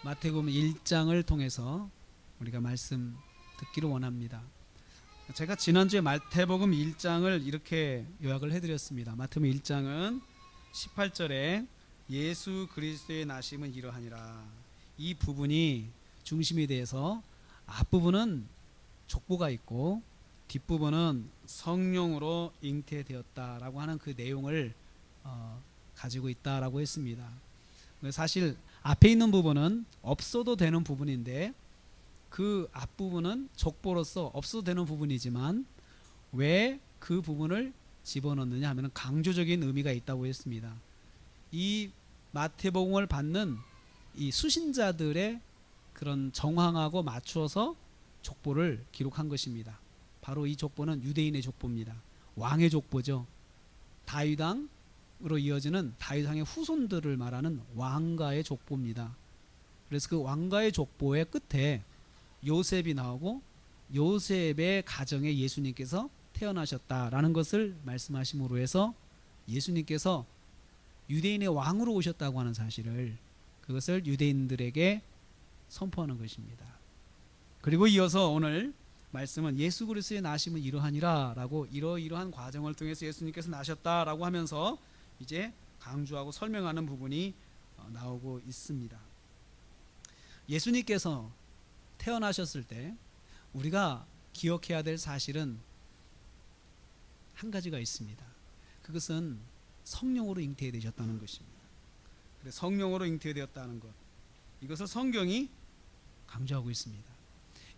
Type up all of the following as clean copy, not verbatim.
마태복음 1장을 통해서 우리가 말씀 듣기를 원합니다. 제가 지난주에 마태복음 1장을 이렇게 요약을 해드렸습니다. 마태복음 1장은 18절에 예수 그리스도의 나심은 이러하니라, 이 부분이 중심이 돼서 앞부분은 족보가 있고 뒷부분은 성령으로 잉태되었다라고 하는 그 내용을 가지고 있다라고 했습니다. 사실 앞에 있는 부분은 없어도 되는 부분인데 그 앞부분은 족보로서 없어도 되는 부분이지만 왜 그 부분을 집어넣느냐 하면 강조적인 의미가 있다고 했습니다. 이 마태복음을 받는 이 수신자들의 그런 정황하고 맞추어서 족보를 기록한 것입니다. 바로 이 족보는 유대인의 족보입니다. 왕의 족보죠. 다윗왕으로 이어지는 다윗왕의 후손들을 말하는 왕가의 족보입니다. 그래서 그 왕가의 족보의 끝에 요셉이 나오고 요셉의 가정에 예수님께서 태어나셨다라는 것을 말씀하심으로 해서 예수님께서 유대인의 왕으로 오셨다고 하는 사실을, 그것을 유대인들에게 선포하는 것입니다. 그리고 이어서 오늘 말씀은 예수 그리스도의 나심은 이러하니라 라고, 이러한 과정을 통해서 예수님께서 나셨다라고 하면서 이제 강조하고 설명하는 부분이 나오고 있습니다. 예수님께서 태어나셨을 때 우리가 기억해야 될 사실은 한 가지가 있습니다. 그것은 성령으로 잉태되셨다는 것입니다. 성령으로 잉태되었다는 것, 이것을 성경이 강조하고 있습니다.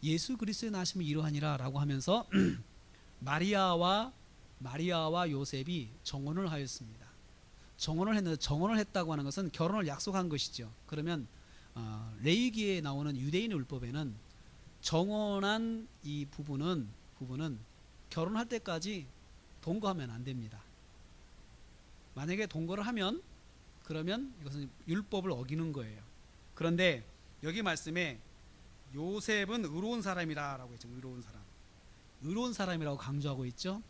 예수 그리스도의 나심은 이러하니라 라고 하면서 마리아와 요셉이 정혼을 하였습니다. 정혼을 했는데, 정혼을 했다고 하는 것은 결혼을 약속한 것이죠. 그러면 레위기에 나오는 유대인의 율법에는 정혼한 이 부분은 결혼할 때까지 동거하면 안 됩니다. 만약에 동거를 하면 그러면 이것은 율법을 어기는 거예요. 그런데 여기 말씀에 요셉은 의로운 사람이라 라고 했죠. 의로운 사람이라고 강조하고 있죠.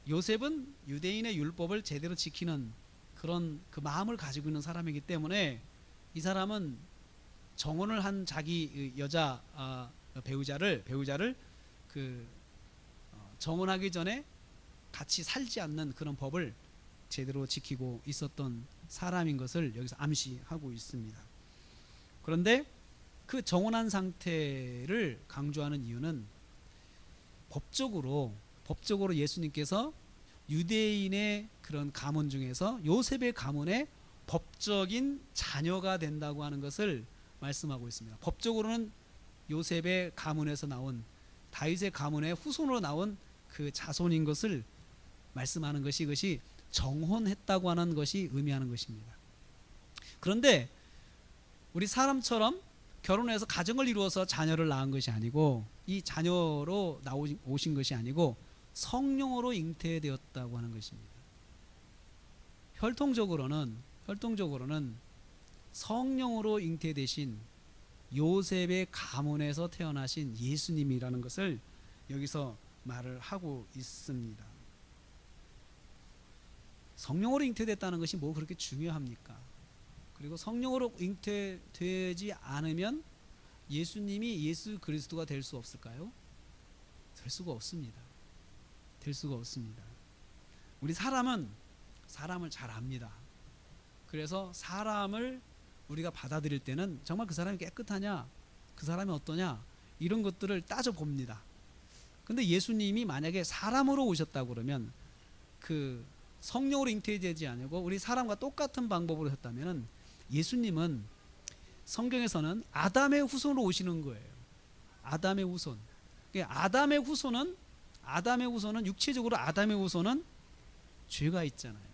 요셉은 유대인의 율법을 제대로 지키는 그런 그 마음을 가지고 있는 사람이기 때문에 이 사람은 정혼을 한 자기 여자 배우자를 정혼하기 전에 같이 살지 않는 그런 법을 제대로 지키고 있었던 사람인 것을 여기서 암시하고 있습니다. 그런데 그 정혼한 상태를 강조하는 이유는 법적으로 예수님께서 유대인의 그런 가문 중에서 요셉의 가문의 법적인 자녀가 된다고 하는 것을 말씀하고 있습니다. 법적으로는 요셉의 가문에서 나온, 다윗의 가문의 후손으로 나온 그 자손인 것을 말씀하는 것이, 이것이 정혼했다고 하는 것이 의미하는 것입니다. 그런데 우리 사람처럼 결혼해서 가정을 이루어서 자녀를 낳은 것이 아니고, 이 자녀로 오신 것이 아니고 성령으로 잉태되었다고 하는 것입니다. 혈통적으로는 성령으로 잉태되신 요셉의 가문에서 태어나신 예수님이라는 것을 여기서 말을 하고 있습니다. 성령으로 잉태됐다는 것이 뭐 그렇게 중요합니까? 그리고 성령으로 잉태되지 않으면 예수님이 예수 그리스도가 될 수 없을까요? 될 수가 없습니다. 우리 사람은 사람을 잘 압니다. 그래서 사람을 우리가 받아들일 때는 정말 그 사람이 깨끗하냐, 그 사람이 어떠냐, 이런 것들을 따져봅니다. 근데 예수님이 만약에 사람으로 오셨다고 그러면, 그 성령으로 잉태되지 않고 우리 사람과 똑같은 방법으로 했다면, 예수님은 성경에서는 아담의 후손으로 오시는 거예요. 아담의 후손. 아담의 후손은 육체적으로 아담의 후손은 죄가 있잖아요.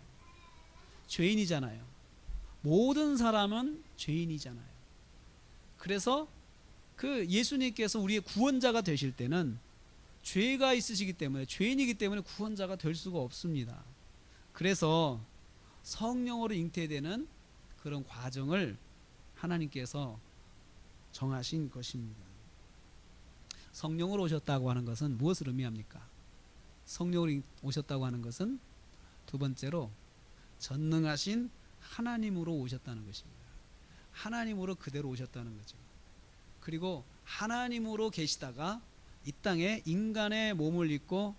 죄인이잖아요. 모든 사람은 죄인이잖아요. 그래서 그 예수님께서 우리의 구원자가 되실 때는 죄가 있으시기 때문에, 죄인이기 때문에 구원자가 될 수가 없습니다. 그래서 성령으로 잉태되는 그런 과정을 하나님께서 정하신 것입니다. 성령으로 오셨다고 하는 것은 무엇을 의미합니까? 성령으로 오셨다고 하는 것은 두 번째로 전능하신 하나님으로 오셨다는 것입니다. 하나님으로 그대로 오셨다는 거죠. 그리고 하나님으로 계시다가 이 땅에 인간의 몸을 입고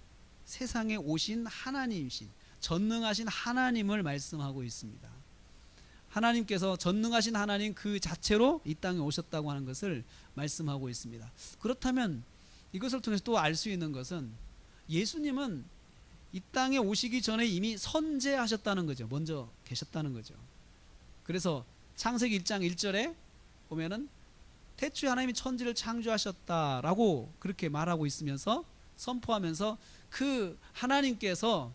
세상에 오신 하나님이신 전능하신 하나님을 말씀하고 있습니다. 하나님께서 전능하신 하나님 그 자체로 이 땅에 오셨다고 하는 것을 말씀하고 있습니다. 그렇다면 이것을 통해서 또 알 수 있는 것은 예수님은 이 땅에 오시기 전에 이미 선재하셨다는 거죠. 먼저 계셨다는 거죠. 그래서 창세기 1장 1절에 보면은 태초에 하나님이 천지를 창조하셨다라고 그렇게 말하고 있으면서 선포하면서 그 하나님께서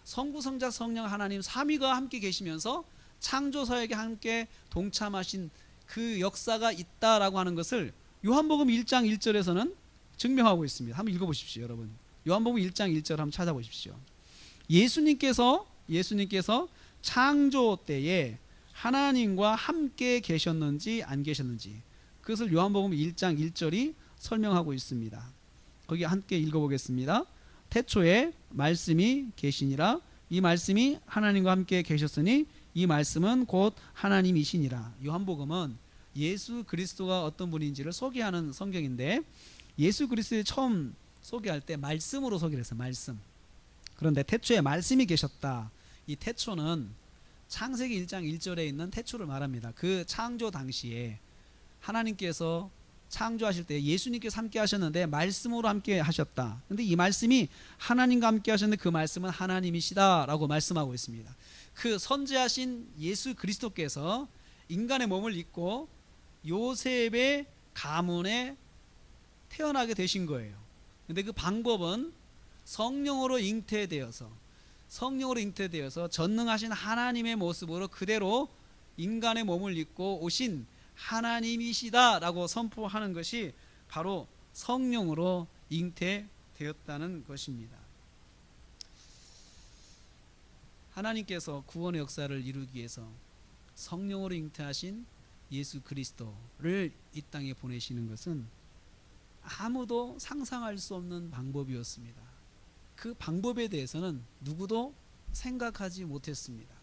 성부 성자 성령 하나님 삼위가 함께 계시면서 창조 사역에 함께 동참하신 그 역사가 있다라고 하는 것을 요한복음 1장 1절에서는 증명하고 있습니다. 한번 읽어보십시오, 여러분. 요한복음 1장 1절 한번 찾아보십시오. 예수님께서 창조 때에 하나님과 함께 계셨는지 안 계셨는지 그것을 요한복음 1장 1절이 설명하고 있습니다. 거기 함께 읽어보겠습니다. 태초에 말씀이 계시니라. 이 말씀이 하나님과 함께 계셨으니 이 말씀은 곧 하나님이시니라. 요한복음은 예수 그리스도가 어떤 분인지를 소개하는 성경인데 예수 그리스도를 처음 소개할 때 말씀으로 소개를 했어요. 말씀. 그런데 태초에 말씀이 계셨다. 이 태초는 창세기 1장 1절에 있는 태초를 말합니다. 그 창조 당시에 하나님께서 창조하실 때 예수님께서 함께 하셨는데 말씀으로 함께 하셨다. 그런데 이 말씀이 하나님과 함께 하셨는데 그 말씀은 하나님이시다라고 말씀하고 있습니다. 그 선지하신 예수 그리스도께서 인간의 몸을 입고 요셉의 가문에 태어나게 되신 거예요. 근데 그 방법은 성령으로 잉태되어서 전능하신 하나님의 모습으로 그대로 인간의 몸을 입고 오신 하나님이시다라고 선포하는 것이 바로 성령으로 잉태되었다는 것입니다. 하나님께서 구원의 역사를 이루기 위해서 성령으로 잉태하신 예수 그리스도를 이 땅에 보내시는 것은 아무도 상상할 수 없는 방법이었습니다. 그 방법에 대해서는 누구도 생각하지 못했습니다.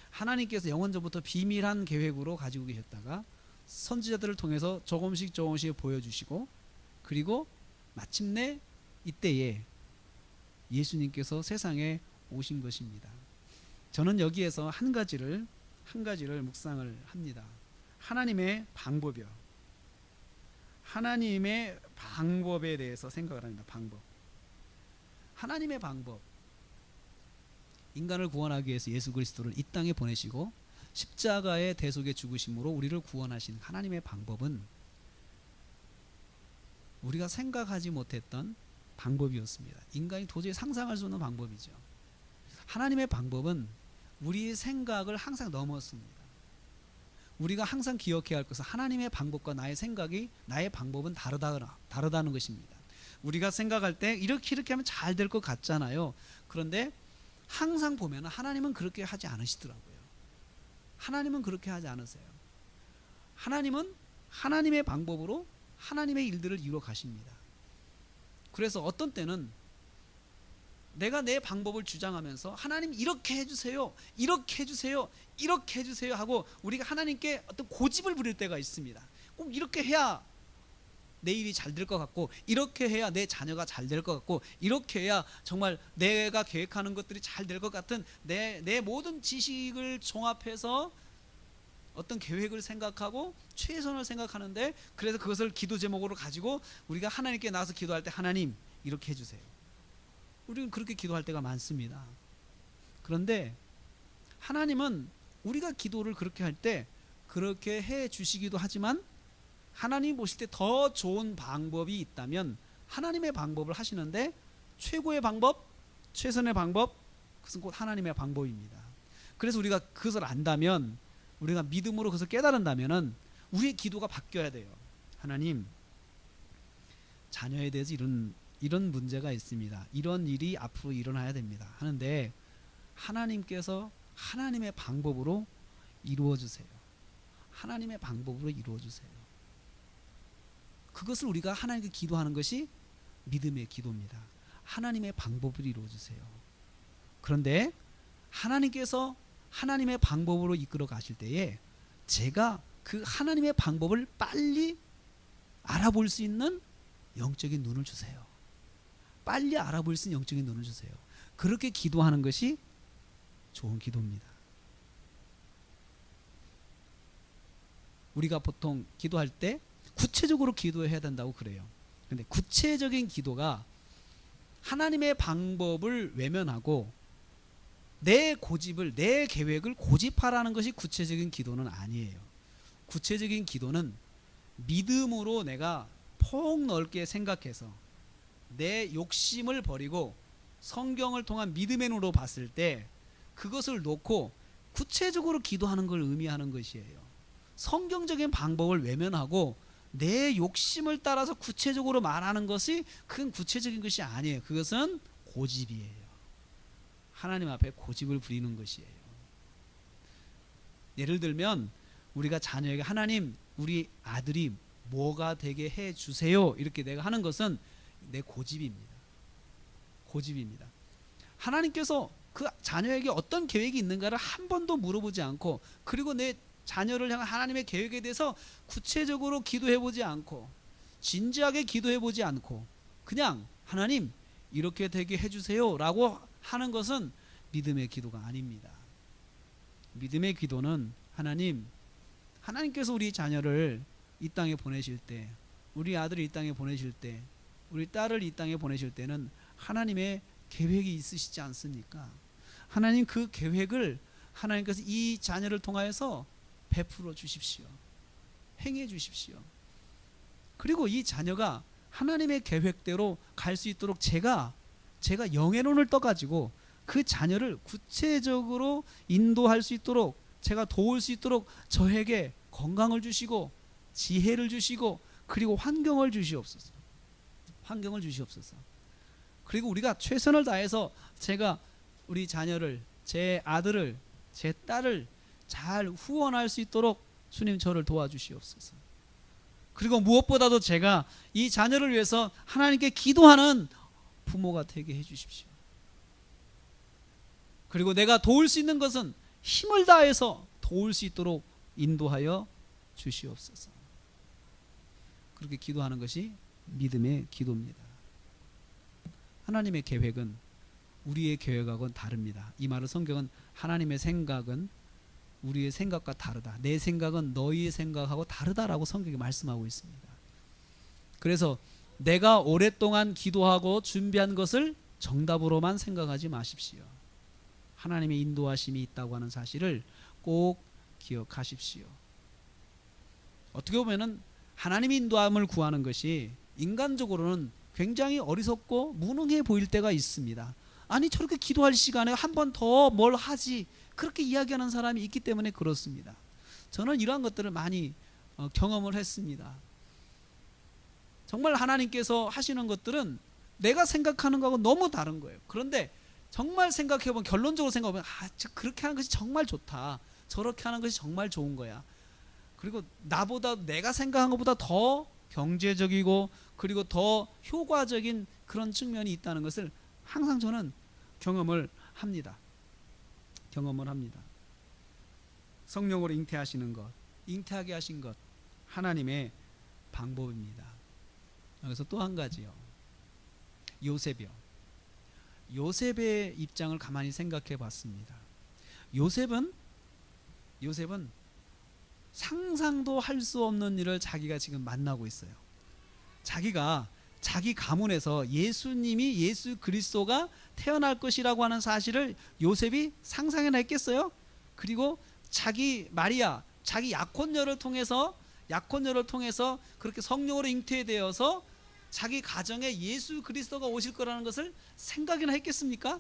하나님께서 영원전부터 비밀한 계획으로 가지고 계셨다가 선지자들을 통해서 조금씩 보여주시고 그리고 마침내 이때에 예수님께서 세상에 오신 것입니다. 저는 여기에서 한 가지를 묵상을 합니다. 하나님의 방법이요. 하나님의 방법에 대해서 생각을 합니다. 방법. 하나님의 방법. 인간을 구원하기 위해서 예수 그리스도를 이 땅에 보내시고 십자가의 대속의 죽으심으로 우리를 구원하신 하나님의 방법은 우리가 생각하지 못했던 방법이었습니다. 인간이 도저히 상상할 수 없는 방법이죠. 하나님의 방법은 우리의 생각을 항상 넘었습니다. 우리가 항상 기억해야 할 것은 하나님의 방법과 나의 생각이 나의 방법은 다르다는 것입니다. 우리가 생각할 때 이렇게 하면 잘 될 것 같잖아요. 그런데 항상 보면 하나님은 그렇게 하지 않으시더라고요. 하나님은 그렇게 하지 않으세요. 하나님은 하나님의 방법으로 하나님의 일들을 이루어 가십니다. 그래서 어떤 때는 내가 내 방법을 주장하면서 하나님 이렇게 해주세요, 이렇게 해주세요, 이렇게 해주세요 하고 우리가 하나님께 어떤 고집을 부릴 때가 있습니다. 꼭 이렇게 해야 내 일이 잘 될 것 같고, 이렇게 해야 내 자녀가 잘 될 것 같고, 이렇게 해야 정말 내가 계획하는 것들이 잘 될 것 같은 내 모든 지식을 종합해서 어떤 계획을 생각하고 최선을 생각하는데, 그래서 그것을 기도 제목으로 가지고 우리가 하나님께 나가서 기도할 때 하나님 이렇게 해주세요. 우리는 그렇게 기도할 때가 많습니다. 그런데 하나님은 우리가 기도를 그렇게 할 때 그렇게 해 주시기도 하지만 하나님이 보실 때 더 좋은 방법이 있다면 하나님의 방법을 하시는데, 최고의 방법, 최선의 방법, 그것은 곧 하나님의 방법입니다. 그래서 우리가 그것을 안다면, 우리가 믿음으로 그것을 깨달은다면 우리의 기도가 바뀌어야 돼요. 하나님, 자녀에 대해서 이런 문제가 있습니다. 이런 일이 앞으로 일어나야 됩니다. 하는데 하나님께서 하나님의 방법으로 이루어 주세요. 하나님의 방법으로 이루어 주세요. 그것을 우리가 하나님께 기도하는 것이 믿음의 기도입니다. 하나님의 방법으로 이루어 주세요. 그런데 하나님께서 하나님의 방법으로 이끌어 가실 때에 제가 그 하나님의 방법을 빨리 알아볼 수 있는 영적인 눈을 주세요. 빨리 알아볼 수 있는 영적인 눈을 주세요. 그렇게 기도하는 것이 좋은 기도입니다. 우리가 보통 기도할 때 구체적으로 기도해야 된다고 그래요. 근데 구체적인 기도가 하나님의 방법을 외면하고 내 고집을, 내 계획을 고집하라는 것이 구체적인 기도는 아니에요. 구체적인 기도는 믿음으로 내가 폭넓게 생각해서 내 욕심을 버리고 성경을 통한 믿음의 눈으로 봤을 때 그것을 놓고 구체적으로 기도하는 걸 의미하는 것이에요. 성경적인 방법을 외면하고 내 욕심을 따라서 구체적으로 말하는 것이 그건 구체적인 것이 아니에요. 그것은 고집이에요. 하나님 앞에 고집을 부리는 것이에요. 예를 들면 우리가 자녀에게 하나님 우리 아들이 뭐가 되게 해 주세요 이렇게 내가 하는 것은 내 고집입니다. 고집입니다. 하나님께서 그 자녀에게 어떤 계획이 있는가를 한 번도 물어보지 않고 그리고 내 자녀를 향한 하나님의 계획에 대해서 구체적으로 기도해보지 않고 진지하게 해보지 않고 그냥 하나님 이렇게 되게 해주세요 라고 하는 것은 믿음의 기도가 아닙니다. 믿음의 기도는 하나님께서 우리 자녀를 이 땅에 보내실 때, 우리 아들을 이 땅에 보내실 때, 우리 딸을 이 땅에 보내실 때는 하나님의 계획이 있으시지 않습니까? 하나님 그 계획을 하나님께서 이 자녀를 통하여서 베풀어 주십시오. 행해 주십시오. 그리고 이 자녀가 하나님의 계획대로 갈 수 있도록 제가 영의 눈을 떠가지고 그 자녀를 구체적으로 인도할 수 있도록 제가 도울 수 있도록 저에게 건강을 주시고 지혜를 주시고 그리고 환경을 주시옵소서. 환경을 주시옵소서. 그리고 우리가 최선을 다해서 제가 우리 자녀를, 제 아들을, 제 딸을 잘 후원할 수 있도록 주님 저를 도와주시옵소서. 그리고 무엇보다도 제가 이 자녀를 위해서 하나님께 기도하는 부모가 되게 해주십시오. 그리고 내가 도울 수 있는 것은 힘을 다해서 도울 수 있도록 인도하여 주시옵소서. 그렇게 기도하는 것이 믿음의 기도입니다. 하나님의 계획은 우리의 계획하고는 다릅니다. 이 말을 성경은 하나님의 생각은 우리의 생각과 다르다. 내 생각은 너희의 생각하고 다르다라고 성경이 말씀하고 있습니다. 그래서 내가 오랫동안 기도하고 준비한 것을 정답으로만 생각하지 마십시오. 하나님의 인도하심이 있다고 하는 사실을 꼭 기억하십시오. 어떻게 보면은 하나님의 인도함을 구하는 것이 인간적으로는 굉장히 어리석고 무능해 보일 때가 있습니다. 아니 저렇게 기도할 시간에 한 번 더 뭘 하지 그렇게 이야기하는 사람이 있기 때문에 그렇습니다. 저는 이러한 것들을 많이 경험을 했습니다. 정말 하나님께서 하시는 것들은 내가 생각하는 거하고 너무 다른 거예요. 그런데 정말 생각해보면 결론적으로 생각해보면 그렇게 하는 것이 정말 좋다. 저렇게 하는 것이 정말 좋은 거야. 그리고 나보다 내가 생각한 것보다 더 경제적이고 그리고 더 효과적인 그런 측면이 있다는 것을 항상 저는 경험을 합니다. 성령으로 잉태하시는 것, 잉태하게 하신 것 하나님의 방법입니다. 여기서 또 한 가지요. 요셉의 입장을 가만히 생각해 봤습니다. 요셉은 상상도 할 수 없는 일을 자기가 지금 만나고 있어요. 자기가 자기 가문에서 예수 그리스도가 태어날 것이라고 하는 사실을 요셉이 상상해나 했겠어요? 그리고 자기 마리아, 자기 약혼녀를 통해서 그렇게 성령으로 잉태되어서 자기 가정에 예수 그리스도가 오실 거라는 것을 생각이나 했겠습니까?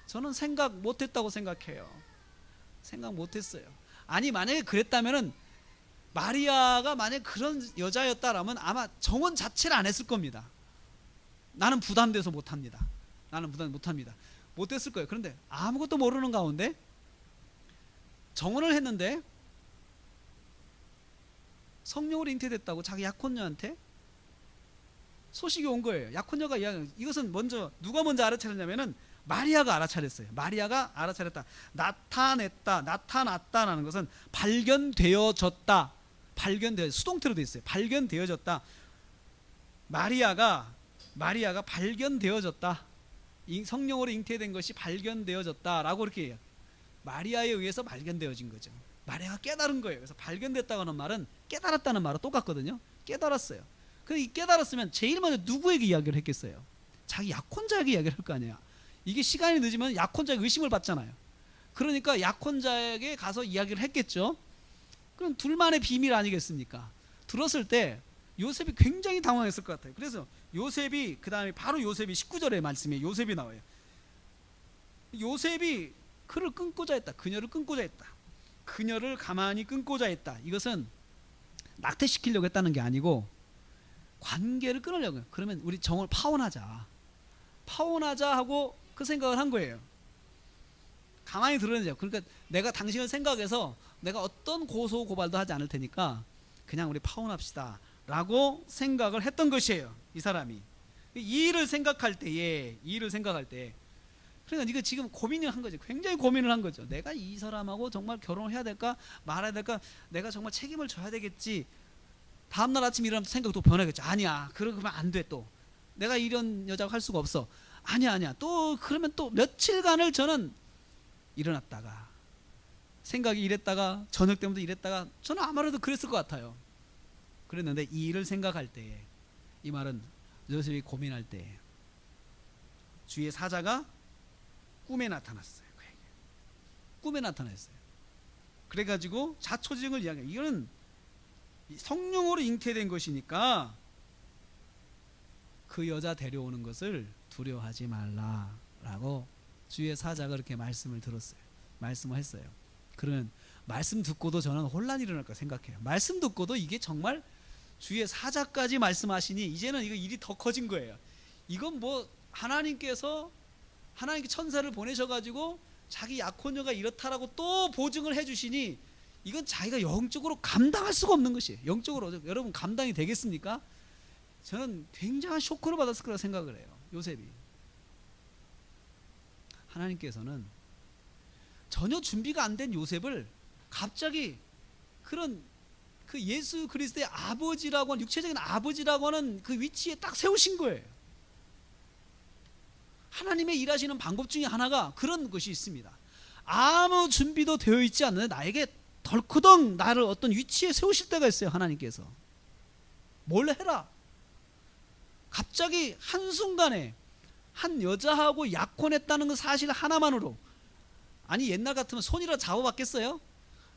저는 생각 못했다고 생각해요. 생각 못했어요. 아니 만약에 그랬다면은 마리아가 만약 그런 여자였다라면 아마 정원 자체를 안 했을 겁니다. 나는 부담돼서 못합니다. 못했을 거예요. 그런데 아무것도 모르는 가운데 정원을 했는데 성령으로 잉태됐다고 자기 약혼녀한테 소식이 온 거예요. 약혼녀가 이것은 누가 먼저 알아차렸냐면은 마리아가 알아차렸어요. 마리아가 알아차렸다. 나타났다라는 것은 발견되어졌다. 수동태로 되어 있어요. 발견되어졌다. 마리아가 발견되어졌다. 성령으로 잉태된 것이 발견되어졌다라고 이렇게 해요. 마리아에 의해서 발견되어진 거죠. 마리아가 깨달은 거예요. 그래서 발견됐다고 하는 말은 깨달았다는 말은 똑같거든요. 깨달았어요. 이 깨달았으면 제일 먼저 누구에게 이야기를 했겠어요? 자기 약혼자에게 이야기를 할 거 아니야. 이게 시간이 늦으면 약혼자에게 의심을 받잖아요. 그러니까 약혼자에게 가서 이야기를 했겠죠. 그럼 둘만의 비밀 아니겠습니까? 들었을 때 요셉이 굉장히 당황했을 것 같아요. 그래서 요셉이 그 다음에 바로 요셉이 19절의 말씀에 요셉이 나와요. 요셉이 그를 끊고자 했다. 그녀를 끊고자 했다. 그녀를 가만히 끊고자 했다. 이것은 낙태시키려고 했다는 게 아니고 관계를 끊으려고 해요. 그러면 우리 정을 파혼하자 하고 그 생각을 한 거예요. 가만히 들어내죠. 그러니까 내가 당신을 생각해서 내가 어떤 고소 고발도 하지 않을 테니까 그냥 우리 파혼합시다 라고 생각을 했던 것이에요. 이 사람이 이 일을 생각할 때에 그러니까 이거 지금 고민을 한 거죠. 굉장히 고민을 한 거죠. 내가 이 사람하고 정말 결혼을 해야 될까 말아야 될까, 내가 정말 책임을 져야 되겠지. 다음날 아침 일어나면 생각도 변하겠죠. 아니야, 그러면 안 돼. 또 내가 이런 여자가 할 수가 없어. 아니야. 또 그러면 또 며칠간을 저는 일어났다가 생각이 이랬다가 저녁 때부터 이랬다가 저는 아무래도 그랬을 것 같아요. 그랬는데 이 일을 생각할 때에, 이 말은 요셉이 고민할 때에 주의 사자가 꿈에 나타났어요. 꿈에 나타났어요. 그래가지고 자초지종을 이야기해요. 이거는 성령으로 잉태된 것이니까 그 여자 데려오는 것을 두려워하지 말라라고 주의 사자가 그렇게 말씀을 들었어요. 말씀을 했어요. 그런 말씀 듣고도 저는 혼란이 일어날까 생각해요. 말씀 듣고도 이게 정말 주의 사자까지 말씀하시니 이제는 이거 일이 더 커진 거예요. 이건 뭐 하나님께 천사를 보내셔가지고 자기 약혼녀가 이렇다라고 또 보증을 해주시니 이건 자기가 영적으로 감당할 수가 없는 것이에요. 영적으로 여러분 감당이 되겠습니까? 저는 굉장한 쇼크를 받았을 거라 생각을 해요. 요셉이. 하나님께서는 전혀 준비가 안 된 요셉을 갑자기 그런 그 예수 그리스도의 아버지라고 하는, 육체적인 아버지라고 하는 그 위치에 딱 세우신 거예요. 하나님의 일하시는 방법 중에 하나가 그런 것이 있습니다. 아무 준비도 되어 있지 않는 나에게 덜커덩 나를 어떤 위치에 세우실 때가 있어요. 하나님께서 뭘 해라. 갑자기 한순간에 한 여자하고 약혼했다는 그 사실 하나만으로, 아니 옛날 같으면 손이라 잡아봤겠어요?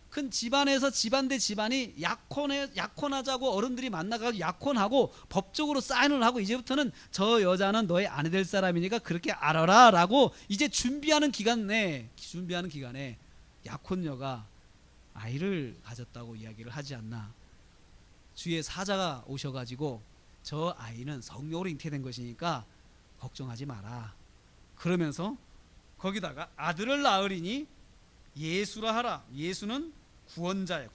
큰 집안에서 집안 대 집안이 약혼하자고 어른들이 만나가지고 약혼하고 법적으로 사인을 하고 이제부터는 저 여자는 너의 아내 될 사람이니까 그렇게 알아라 라고 이제 준비하는 기간에 약혼녀가 아이를 가졌다고 이야기를 하지 않나. 주의 사자가 오셔가지고 저 아이는 성령으로 잉태된 것이니까 걱정하지 마라. 그러면서 거기다가 아들을 낳으리니 예수라 하라. 예수는 구원자예요.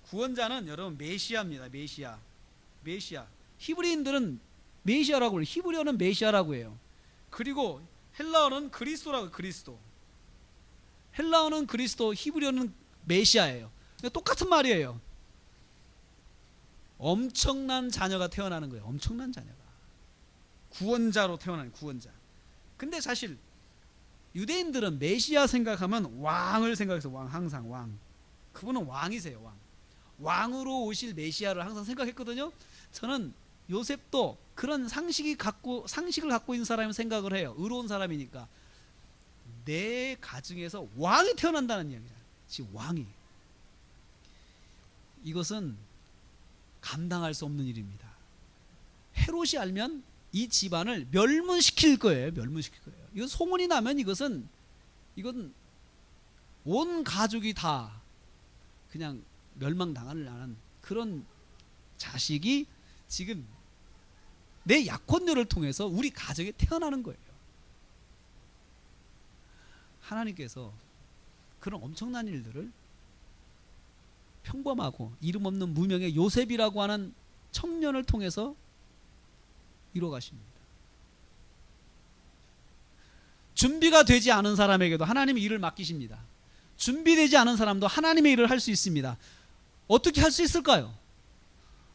구원자는 여러분 메시아입니다. 메시아. 히브리인들은 메시아라고 해요. 히브리어는 메시아라고 해요. 그리고 헬라어는 그리스도라고. 헬라어는 그리스도, 히브리어는 메시아예요. 똑같은 말이에요. 엄청난 자녀가 태어나는 거예요. 엄청난 자녀가 구원자로 태어나는 구원자. 근데 사실 유대인들은 메시아 생각하면 왕을 생각해서 항상 왕. 그분은 왕이세요. 왕으로 오실 메시아를 항상 생각했거든요. 저는 요셉도 그런 상식을 갖고 있는 사람을 생각을 해요. 의로운 사람이니까 내 가정에서 왕이 태어난다는 이야기잖아요. 지금 왕이. 이것은 감당할 수 없는 일입니다. 헤롯이 알면 이 집안을 멸문시킬 거예요. 이건 소문이 나면 이건 온 가족이 다 그냥 멸망당하는 그런 자식이 지금 내 약혼녀를 통해서 우리 가정에 태어나는 거예요. 하나님께서 그런 엄청난 일들을 평범하고 이름 없는 무명의 요셉이라고 하는 청년을 통해서 이루어 가십니다. 준비가 되지 않은 사람에게도 하나님이 일을 맡기십니다. 준비되지 않은 사람도 하나님의 일을 할 수 있습니다. 어떻게 할 수 있을까요?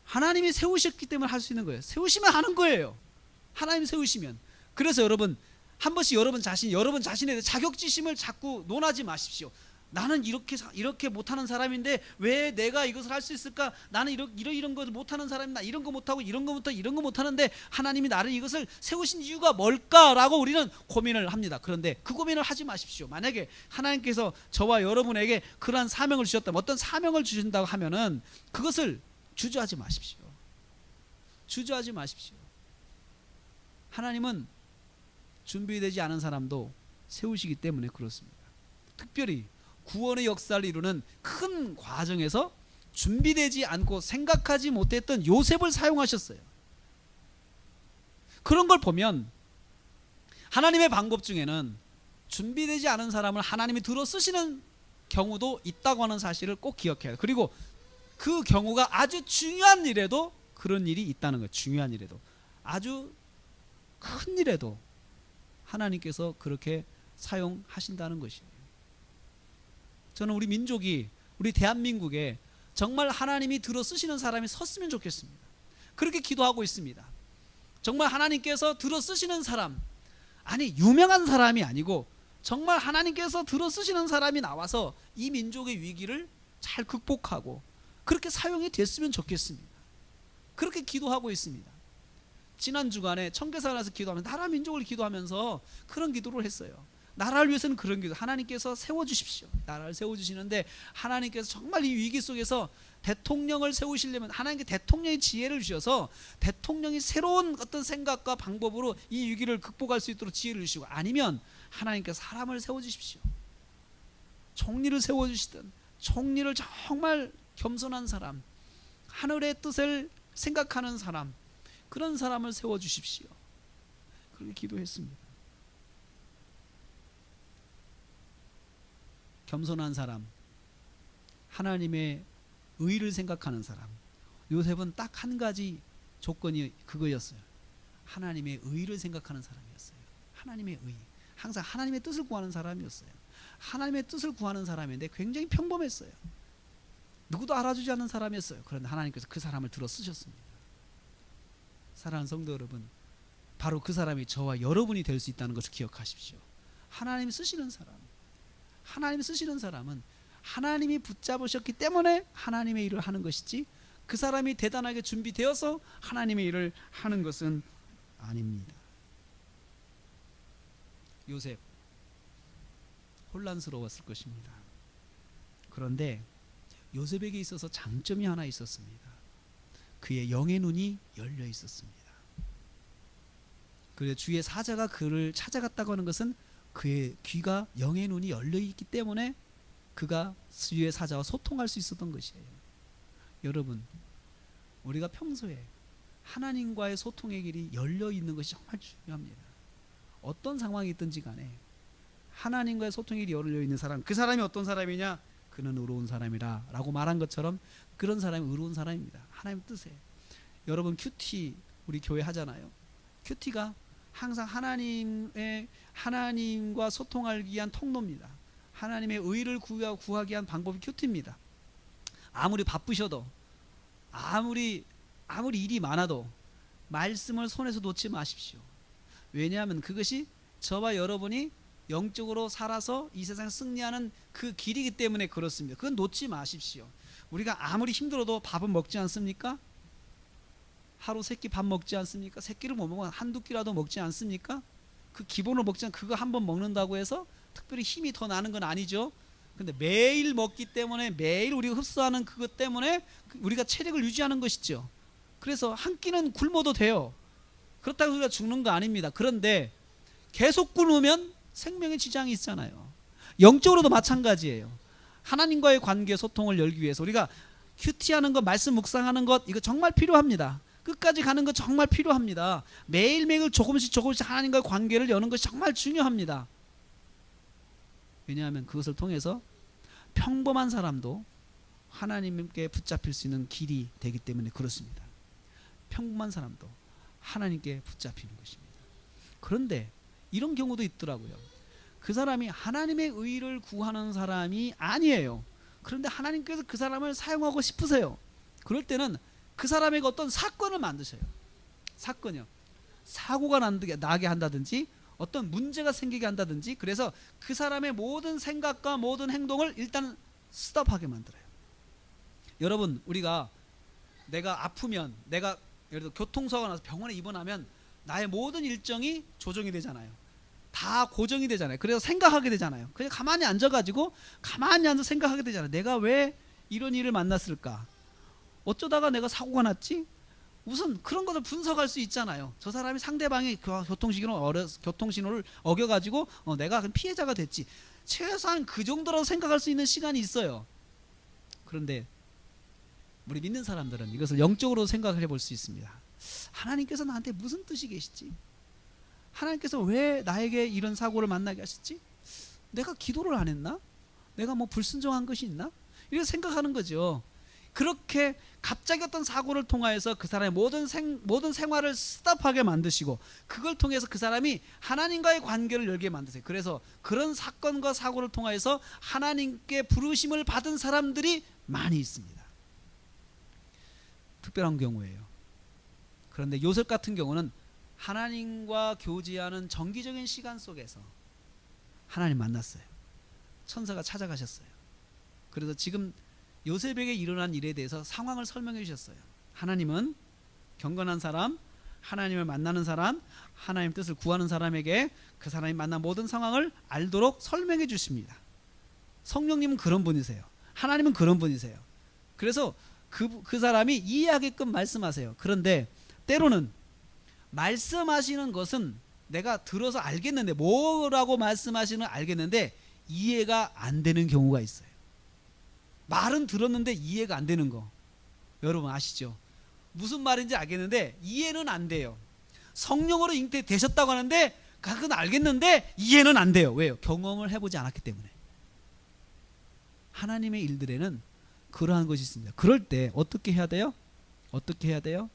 하나님이 세우셨기 때문에 할 수 있는 거예요. 세우시면 하는 거예요. 하나님 세우시면. 그래서 여러분 한 번씩 여러분 자신에 대해 자격지심을 자꾸 논하지 마십시오. 나는 이렇게 못하는 사람인데 왜 내가 이것을 할 수 있을까? 나는 이런 거 못하는 사람이나 이런 거 못하고 이런 거 못하는데 하나님이 나를 이것을 세우신 이유가 뭘까라고 우리는 고민을 합니다. 그런데 그 고민을 하지 마십시오. 만약에 하나님께서 저와 여러분에게 그러한 사명을 주셨다면, 어떤 사명을 주신다고 하면은 그것을 주저하지 마십시오. 주저하지 마십시오. 하나님은 준비되지 않은 사람도 세우시기 때문에 그렇습니다. 특별히 구원의 역사를 이루는 큰 과정에서 준비되지 않고 생각하지 못했던 요셉을 사용하셨어요. 그런 걸 보면 하나님의 방법 중에는 준비되지 않은 사람을 하나님이 들어 쓰시는 경우도 있다고 하는 사실을 꼭 기억해야 해요. 그리고 그 경우가 아주 중요한 일에도 그런 일이 있다는 거예요. 중요한 일에도, 아주 큰 일에도 하나님께서 그렇게 사용하신다는 것이에요. 저는 우리 민족이, 우리 대한민국에 정말 하나님이 들어 쓰시는 사람이 섰으면 좋겠습니다. 그렇게 기도하고 있습니다. 정말 하나님께서 들어 쓰시는 사람, 아니 유명한 사람이 아니고 정말 하나님께서 들어 쓰시는 사람이 나와서 이 민족의 위기를 잘 극복하고 그렇게 사용이 됐으면 좋겠습니다. 그렇게 기도하고 있습니다. 지난 주간에 청계산에서 기도하면서 나라 민족을 기도하면서 그런 기도를 했어요. 나라를 위해서는 그런 기도, 하나님께서 세워주십시오. 나라를 세워주시는데 하나님께서 정말 이 위기 속에서 대통령을 세우시려면 하나님께 대통령의 지혜를 주셔서 대통령이 새로운 어떤 생각과 방법으로 이 위기를 극복할 수 있도록 지혜를 주시고, 아니면 하나님께서 사람을 세워주십시오. 총리를 세워주시든, 총리를 정말 겸손한 사람, 하늘의 뜻을 생각하는 사람, 그런 사람을 세워주십시오. 그렇게 기도했습니다. 겸손한 사람, 하나님의 의를 생각하는 사람. 요셉은 딱 한 가지 조건이 그거였어요. 하나님의 의를 생각하는 사람이었어요. 하나님의 의, 항상 하나님의 뜻을 구하는 사람이었어요. 하나님의 뜻을 구하는 사람인데 굉장히 평범했어요. 누구도 알아주지 않는 사람이었어요. 그런데 하나님께서 그 사람을 들어 쓰셨습니다. 사랑하는 성도 여러분, 바로 그 사람이 저와 여러분이 될 수 있다는 것을 기억하십시오. 하나님이 쓰시는 사람, 하나님이 쓰시는 사람은 하나님이 붙잡으셨기 때문에 하나님의 일을 하는 것이지, 그 사람이 대단하게 준비되어서 하나님의 일을 하는 것은 아닙니다. 요셉 혼란스러웠을 것입니다. 그런데 요셉에게 있어서 장점이 하나 있었습니다. 그의 영의 눈이 열려 있었습니다. 그래서 주의 사자가 그를 찾아갔다고 하는 것은 그의 귀가, 영의 눈이 열려 있기 때문에 그가 주의 사자와 소통할 수 있었던 것이에요. 여러분, 우리가 평소에 하나님과의 소통의 길이 열려 있는 것이 정말 중요합니다. 어떤 상황이 있든지 간에 하나님과의 소통의 길이 열려 있는 사람, 그 사람이 어떤 사람이냐? 그는 의로운 사람이라 라고 말한 것처럼 그런 사람이 의로운 사람입니다. 하나님의 뜻에. 여러분, 큐티 우리 교회 하잖아요. 큐티가 항상 하나님과 소통하기 위한 통로입니다. 하나님의 의를 구하기 위한 방법이 큐티입니다. 아무리 바쁘셔도, 아무리 일이 많아도 말씀을 손에서 놓지 마십시오. 왜냐하면 그것이 저와 여러분이 영적으로 살아서 이 세상에 승리하는 그 길이기 때문에 그렇습니다. 그건 놓지 마십시오. 우리가 아무리 힘들어도 밥은 먹지 않습니까? 하루 세 끼 밥 먹지 않습니까? 세 끼를 못 먹으면 한두 끼라도 먹지 않습니까? 그 기본을 먹지 않으면 그거 한 번 먹는다고 해서 특별히 힘이 더 나는 건 아니죠. 근데 매일 먹기 때문에, 매일 우리가 흡수하는 그것 때문에 우리가 체력을 유지하는 것이죠. 그래서 한 끼는 굶어도 돼요. 그렇다고 우리가 죽는 거 아닙니다. 그런데 계속 굶으면 생명에 지장이 있잖아요. 영적으로도 마찬가지예요. 하나님과의 관계 소통을 열기 위해서 우리가 큐티하는 것, 말씀 묵상하는 것, 이거 정말 필요합니다. 끝까지 가는 것 정말 필요합니다. 매일매일 조금씩 하나님과의 관계를 여는 것이 정말 중요합니다. 왜냐하면 그것을 통해서 평범한 사람도 하나님께 붙잡힐 수 있는 길이 되기 때문에 그렇습니다. 평범한 사람도 하나님께 붙잡히는 것입니다. 그런데 이런 경우도 있더라고요. 그 사람이 하나님의 의를 구하는 사람이 아니에요. 그런데 하나님께서 그 사람을 사용하고 싶으세요. 그럴 때는 그 사람에게 어떤 사건을 만드셔요. 사건이요. 사고가 나게 한다든지 어떤 문제가 생기게 한다든지, 그래서 그 사람의 모든 생각과 모든 행동을 일단 스톱하게 만들어요. 여러분, 우리가 내가 아프면, 내가 예를 들어 교통사고가 나서 병원에 입원하면 나의 모든 일정이 조정이 되잖아요. 다 고정이 되잖아요. 그래서 생각하게 되잖아요. 그냥 가만히 앉아가지고 가만히 앉아 생각하게 되잖아요. 내가 왜 이런 일을 만났을까? 어쩌다가 내가 사고가 났지? 우선 그런 것을 분석할 수 있잖아요. 저 사람이 상대방이 교통신호를 어겨가지고 내가 피해자가 됐지. 최소한 그 정도라도 생각할 수 있는 시간이 있어요. 그런데 우리 믿는 사람들은 이것을 영적으로 생각해 볼 수 있습니다. 하나님께서 나한테 무슨 뜻이 계시지? 하나님께서 왜 나에게 이런 사고를 만나게 하셨지? 내가 기도를 안 했나? 내가 뭐 불순종한 것이 있나? 이렇게 생각하는 거죠. 그렇게 갑자기 어떤 사고를 통하여서 그 사람의 모든 생활을 스탑하게 만드시고, 그걸 통해서 그 사람이 하나님과의 관계를 열게 만드세요. 그래서 그런 사건과 사고를 통하여서 하나님께 부르심을 받은 사람들이 많이 있습니다. 특별한 경우예요. 그런데 요셉 같은 경우는 하나님과 교제하는 정기적인 시간 속에서 하나님 만났어요. 천사가 찾아가셨어요. 그래서 지금 요셉에게 일어난 일에 대해서 상황을 설명해 주셨어요. 하나님은 경건한 사람, 하나님을 만나는 사람, 하나님 뜻을 구하는 사람에게 그 사람이 만난 모든 상황을 알도록 설명해 주십니다. 성령님은 그런 분이세요. 하나님은 그런 분이세요. 그래서 그 사람이 이해하게끔 말씀하세요. 그런데 때로는 말씀하시는 것은 내가 들어서 알겠는데, 뭐라고 말씀하시는 알겠는데 이해가 안 되는 경우가 있어요. 말은 들었는데 이해가 안 되는 거 여러분 아시죠? 무슨 말인지 알겠는데 이해는 안 돼요. 성령으로 잉태되셨다고 하는데 그건 알겠는데 이해는 안 돼요. 왜요? 경험을 해보지 않았기 때문에. 하나님의 일들에는 그러한 것이 있습니다. 그럴 때 어떻게 해야 돼요? 어떻게 해야 돼요?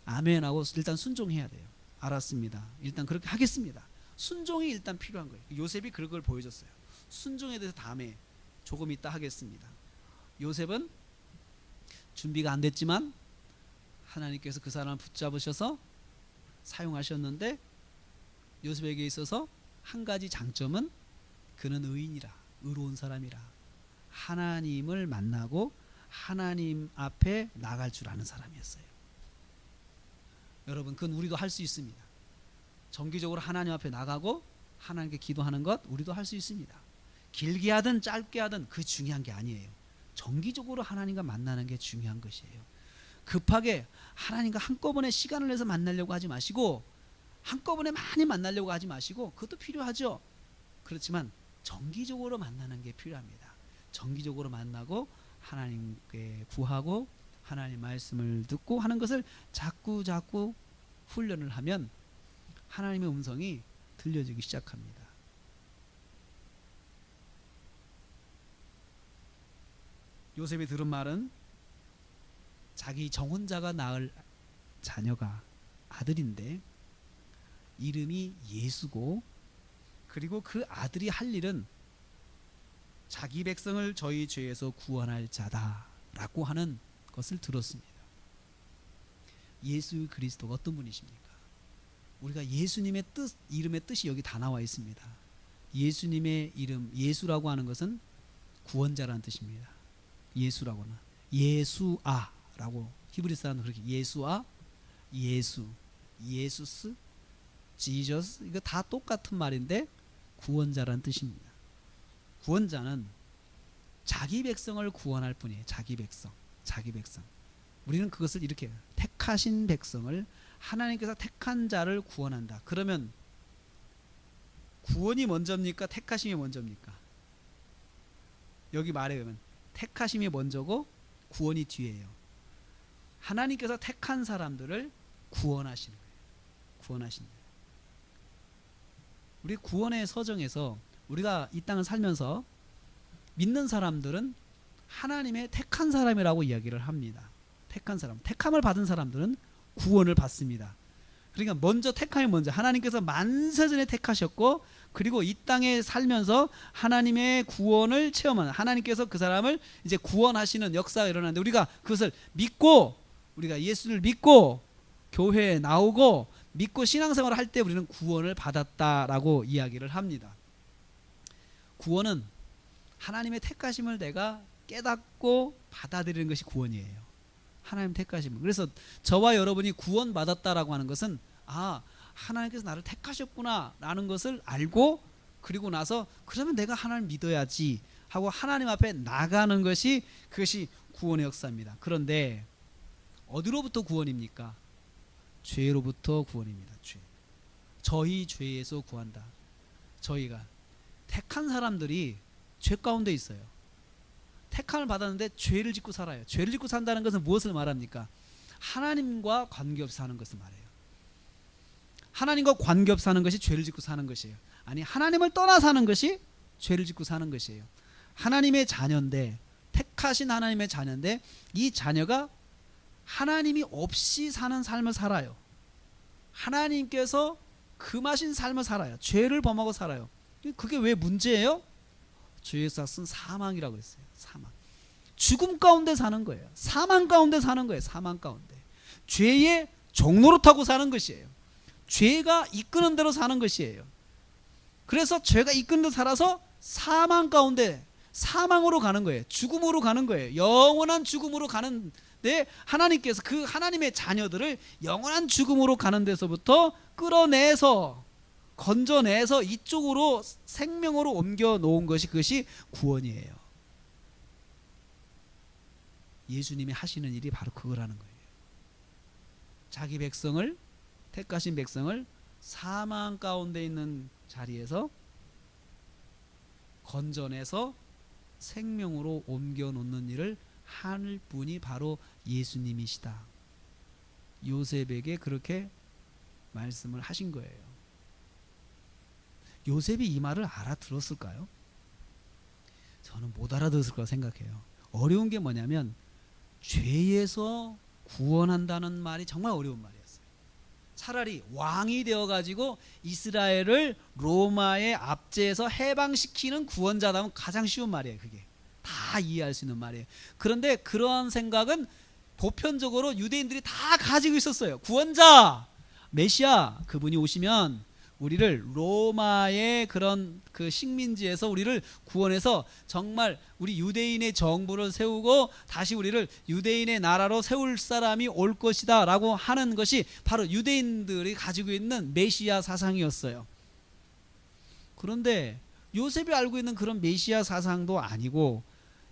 아멘하고 일단 순종해야 돼요. 알았습니다. 일단 그렇게 하겠습니다. 순종이 일단 필요한 거예요. 요셉이 그걸 보여줬어요. 순종에 대해서 다음에 조금 이따 하겠습니다. 요셉은 준비가 안 됐지만 하나님께서 그 사람을 붙잡으셔서 사용하셨는데, 요셉에게 있어서 한 가지 장점은 그는 의인이라, 의로운 사람이라, 하나님을 만나고 하나님 앞에 나갈 줄 아는 사람이었어요. 여러분, 그건 우리도 할 수 있습니다. 정기적으로 하나님 앞에 나가고 하나님께 기도하는 것 우리도 할 수 있습니다. 길게 하든 짧게 하든 그 중요한 게 아니에요. 정기적으로 하나님과 만나는 게 중요한 것이에요. 급하게 하나님과 한꺼번에 시간을 내서 만나려고 하지 마시고, 한꺼번에 많이 만나려고 하지 마시고, 그것도 필요하죠. 그렇지만 정기적으로 만나는 게 필요합니다. 정기적으로 만나고 하나님께 구하고 하나님 말씀을 듣고 하는 것을 자꾸 훈련을 하면 하나님의 음성이 들려지기 시작합니다. 요셉이 들은 말은 자기 정혼자가 낳을 자녀가 아들인데 이름이 예수고, 그리고 그 아들이 할 일은 자기 백성을 저희 죄에서 구원할 자다라고 하는 것을 들었습니다. 예수 그리스도가 어떤 분이십니까? 우리가 예수님의 이름의 뜻이 여기 다 나와 있습니다. 예수님의 이름, 예수라고 하는 것은 구원자라는 뜻입니다. 예수라고는 예수아라고 히브리 사람은 그렇게 예수아, 예수, 예수스, 지저스, 이거 다 똑같은 말인데 구원자라는 뜻입니다. 구원자는 자기 백성을 구원할 뿐이에요. 자기 백성. 우리는 그것을 이렇게 해요. 택하신 백성을, 하나님께서 택한 자를 구원한다. 그러면 구원이 먼저입니까? 택하심이 먼저입니까? 여기 말에 보면 택하심이 먼저고 구원이 뒤에요. 하나님께서 택한 사람들을 구원하시는 거예요. 구원하시는 거예요. 우리 구원의 서정에서 우리가 이 땅을 살면서 믿는 사람들은 하나님의 택한 사람이라고 이야기를 합니다. 택한 사람, 택함을 받은 사람들은 구원을 받습니다. 그러니까 먼저 택함이 먼저 하나님께서 만세전에 택하셨고, 그리고 이 땅에 살면서 하나님의 구원을 체험하는, 하나님께서 그 사람을 이제 구원하시는 역사가 일어나는데, 우리가 그것을 믿고, 우리가 예수를 믿고 교회에 나오고 믿고 신앙생활을 할 때 우리는 구원을 받았다라고 이야기를 합니다. 구원은 하나님의 택하심을 내가 깨닫고 받아들이는 것이 구원이에요. 하나님 택하심을. 그래서 저와 여러분이 구원받았다라고 하는 것은, 아, 하나님께서 나를 택하셨구나 라는 것을 알고, 그리고 나서 그러면 내가 하나님 믿어야지 하고 하나님 앞에 나가는 것이, 그것이 구원의 역사입니다. 그런데 어디로부터 구원입니까? 죄로부터 구원입니다. 죄. 저희 죄에서 구한다. 저희가 택한 사람들이 죄 가운데 있어요. 택함을 받았는데 죄를 짓고 살아요. 죄를 짓고 산다는 것은 무엇을 말합니까? 하나님과 관계없이 사는 것을 말해요. 하나님과 관계없이 사는 것이 죄를 짓고 사는 것이에요. 아니, 하나님을 떠나 사는 것이 죄를 짓고 사는 것이에요. 하나님의 자녀인데, 택하신 하나님의 자녀인데, 이 자녀가 하나님이 없이 사는 삶을 살아요. 하나님께서 금하신 삶을 살아요. 죄를 범하고 살아요. 그게 왜 문제예요? 죄의 싹은 사망이라고 했어요. 사망. 죽음 가운데 사는 거예요. 사망 가운데 사는 거예요. 사망 가운데. 죄의 종로로 타고 사는 것이에요. 죄가 이끄는 대로 사는 것이에요. 그래서 죄가 이끄는 대로 살아서 사망 가운데, 사망으로 가는 거예요. 죽음으로 가는 거예요. 영원한 죽음으로 가는데, 하나님께서 그 하나님의 자녀들을 영원한 죽음으로 가는 데서부터 끌어내서, 건져내서 이쪽으로 생명으로 옮겨 놓은 것이, 그것이 구원이에요. 예수님이 하시는 일이 바로 그거라는 거예요. 자기 백성을, 택하신 백성을 사망 가운데 있는 자리에서 건져내서 생명으로 옮겨 놓는 일을 하는 분이 바로 예수님이시다. 요셉에게 그렇게 말씀을 하신 거예요. 요셉이 이 말을 알아들었을까요? 저는 못 알아들었을 거라 생각해요. 어려운 게 뭐냐면, 죄에서 구원한다는 말이 정말 어려운 말이었어요. 차라리 왕이 되어가지고 이스라엘을 로마의 압제에서 해방시키는 구원자다면 가장 쉬운 말이에요. 그게 다 이해할 수 있는 말이에요. 그런데 그러한 생각은 보편적으로 유대인들이 다 가지고 있었어요. 구원자, 메시아, 그분이 오시면 우리를 로마의 그런 그 식민지에서 우리를 구원해서 정말 우리 유대인의 정부를 세우고 다시 우리를 유대인의 나라로 세울 사람이 올 것이다 라고 하는 것이 바로 유대인들이 가지고 있는 메시아 사상이었어요. 그런데 요셉이 알고 있는 그런 메시아 사상도 아니고,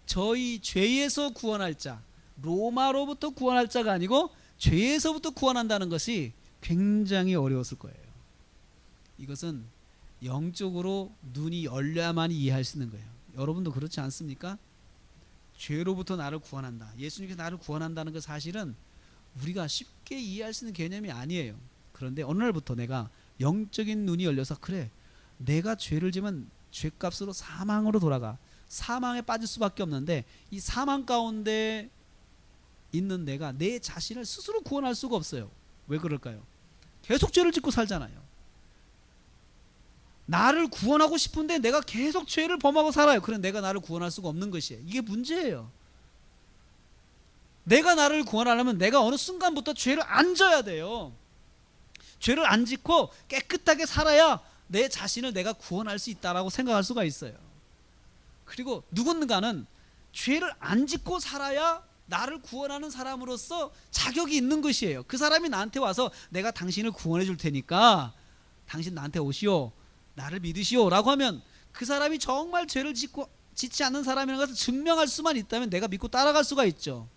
저희 죄에서 구원할 자, 로마로부터 구원할 자가 아니고 죄에서부터 구원한다는 것이 굉장히 어려웠을 거예요. 이것은 영적으로 눈이 열려야만 이해할 수 있는 거예요. 여러분도 그렇지 않습니까? 죄로부터 나를 구원한다, 예수님께서 나를 구원한다는 그 사실은 우리가 쉽게 이해할 수 있는 개념이 아니에요. 그런데 어느 날부터 내가 영적인 눈이 열려서, 그래, 내가 죄를 지면 죄값으로 사망으로 돌아가, 사망에 빠질 수밖에 없는데, 이 사망 가운데 있는 내가 내 자신을 스스로 구원할 수가 없어요. 왜 그럴까요? 계속 죄를 짓고 살잖아요. 나를 구원하고 싶은데 내가 계속 죄를 범하고 살아요. 그럼 내가 나를 구원할 수가 없는 것이에요. 이게 문제예요. 내가 나를 구원하려면 내가 어느 순간부터 죄를 안 져야 돼요. 죄를 안 짓고 깨끗하게 살아야 내 자신을 내가 구원할 수 있다라고 생각할 수가 있어요. 그리고 누군가는 죄를 안 짓고 살아야 나를 구원하는 사람으로서 자격이 있는 것이에요. 그 사람이 나한테 와서, 내가 당신을 구원해 줄 테니까 당신 나한테 오시오, 나를 믿으시오 라고 하면, 그 사람이 정말 죄를 짓지 않는 사람이라는 것을 증명할 수만 있다면 내가 믿고 따라갈 수가 있죠.